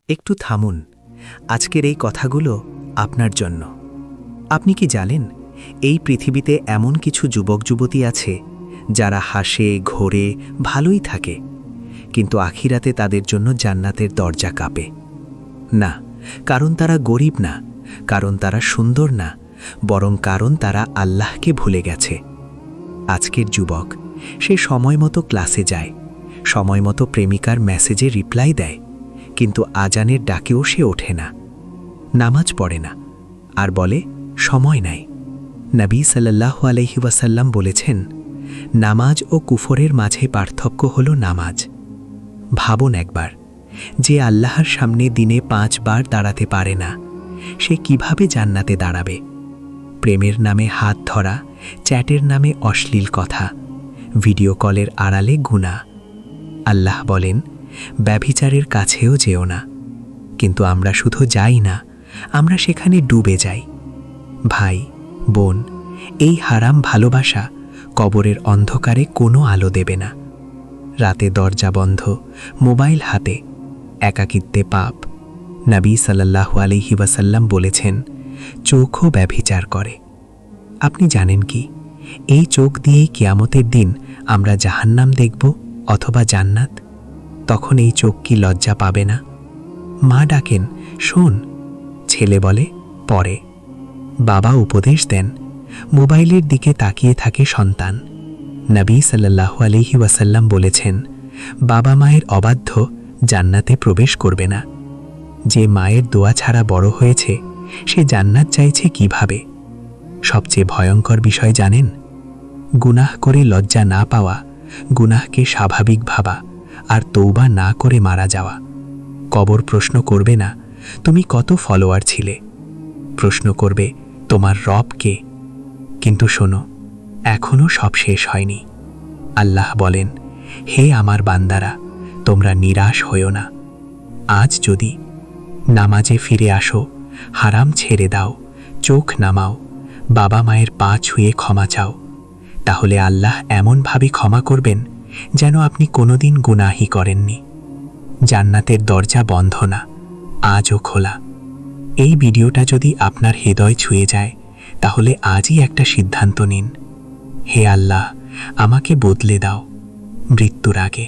একটু থামুন। আজকের এই কথাগুলো আপনার জন্য। আপনি কি জানেন, এই পৃথিবীতে এমন কিছু যুবক যুবতী আছে যারা হাসে, ঘোরে, ভালোই থাকে, কিন্তু আখিরাতে তাদের জন্য জান্নাতের দরজা কাঁপে না। কারণ তারা গরিব না, কারণ তারা সুন্দর না, বরং কারণ তারা আল্লাহকে ভুলে গেছে। আজকের যুবক, সে সময় মতো ক্লাসে যায়, সময় মতো প্রেমিকার মেসেজে রিপ্লাই দেয়, কিন্তু আজানের ডাকেও সে ওঠে না, নামাজ পড়ে না, আর বলে সময় নাই। নবী সাল্লাল্লাহু আলাইহি ওয়াসাল্লাম বলেছেন, নামাজ ও কুফরের মাঝে পার্থক্য হল নামাজ। ভাবুন একবার, যে আল্লাহর সামনে দিনে 5 বার দাঁড়াতে পারে না, সে কিভাবে জান্নাতে দাঁড়াবে? প্রেমের নামে হাত ধরা, চ্যাটের নামে অশ্লীল কথা, ভিডিও কলের আড়ালে গুনাহ। আল্লাহ বলেন, ব্যভিচারের কাছেও যেও না। কিন্তু আমরা শুধু যাই না, আমরা সেখানে ডুবে যাই। ভাই, বোন, এই হারাম ভালোবাসা কবরের অন্ধকারে কোনো আলো দেবে না। রাতে দরজা বন্ধ, মোবাইল হাতে, একাকিত্বে পাপ। নবী সাল্লাল্লাহু আলাইহি ওয়াসাল্লাম বলেছেন, চোখও ব্যভিচার করে। আপনি জানেন কি, এই চোখ দিয়েই কিয়ামতের দিন আমরা জাহান্নাম দেখব অথবা জান্নাত? তখন এই চোখ কি লজ্জা পাবে না? মা ডাকেন, শোন। ছেলে বলে, পরে। বাবা উপদেশ দেন, মোবাইলের দিকে তাকিয়ে থাকে সন্তান। নবী সাল্লাল্লাহু আলাইহি ওয়াসাল্লাম বলেছেন, বাবা মায়ের অবাধ্য জান্নাতে প্রবেশ করবে না। যে মায়ের দোয়া ছাড়া বড় হয়েছে, সে জান্নাত চাইছে কিভাবে? সবচেয়ে ভয়ঙ্কর বিষয় জানেন? গুনাহ করে লজ্জা না পাওয়া, গুনাহকে স্বাভাবিক ভাবা, আর তৌবা না করে মারা যাওয়া। কবর প্রশ্ন করবে না তুমি কত ফলোয়ার ছিলে, প্রশ্ন করবে তোমার রব কে। কিন্তু শোনো, এখনো সব শেষ হয়নি। আল্লাহ বলেন, হে আমার বান্দারা, তোমরা নিরাশ হইও না। আজ যদি নামাজে ফিরে আসো, হারাম ছেড়ে দাও, চোখ নামাও, বাবা মায়ের পা ছুঁয়ে ক্ষমা চাও, তাহলে আল্লাহ এমনভাবে ক্ষমা করবেন যেন আপনি কোনোদিন গুনাহই করেননি। জান্নাতের দরজা বন্ধ না, আজও খোলা। এই ভিডিওটা যদি আপনার হৃদয় ছুঁয়ে যায়, তাহলে আজই একটা সিদ্ধান্ত নিন, হে আল্লাহ, আমাকে বদলে দাও মৃত্যুর আগে।